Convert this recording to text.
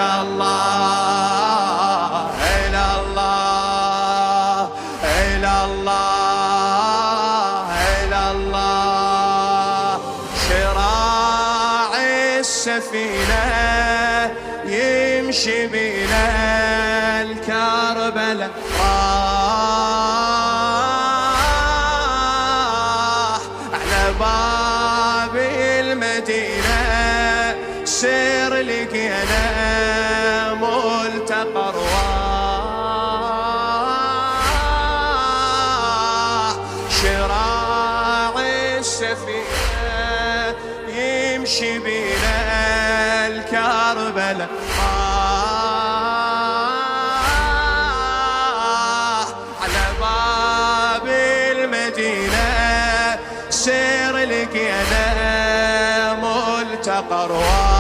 إلى الله إلى الله إلى الله إلى الله. شراع السفينة يمشي بنا الكربلاء راح على باب المدينة سير لقينا ملتقى أرواح. شراع السفينة يمشي بنا الكربلاء على باب المدينة سير لقينا ملتقى أرواح.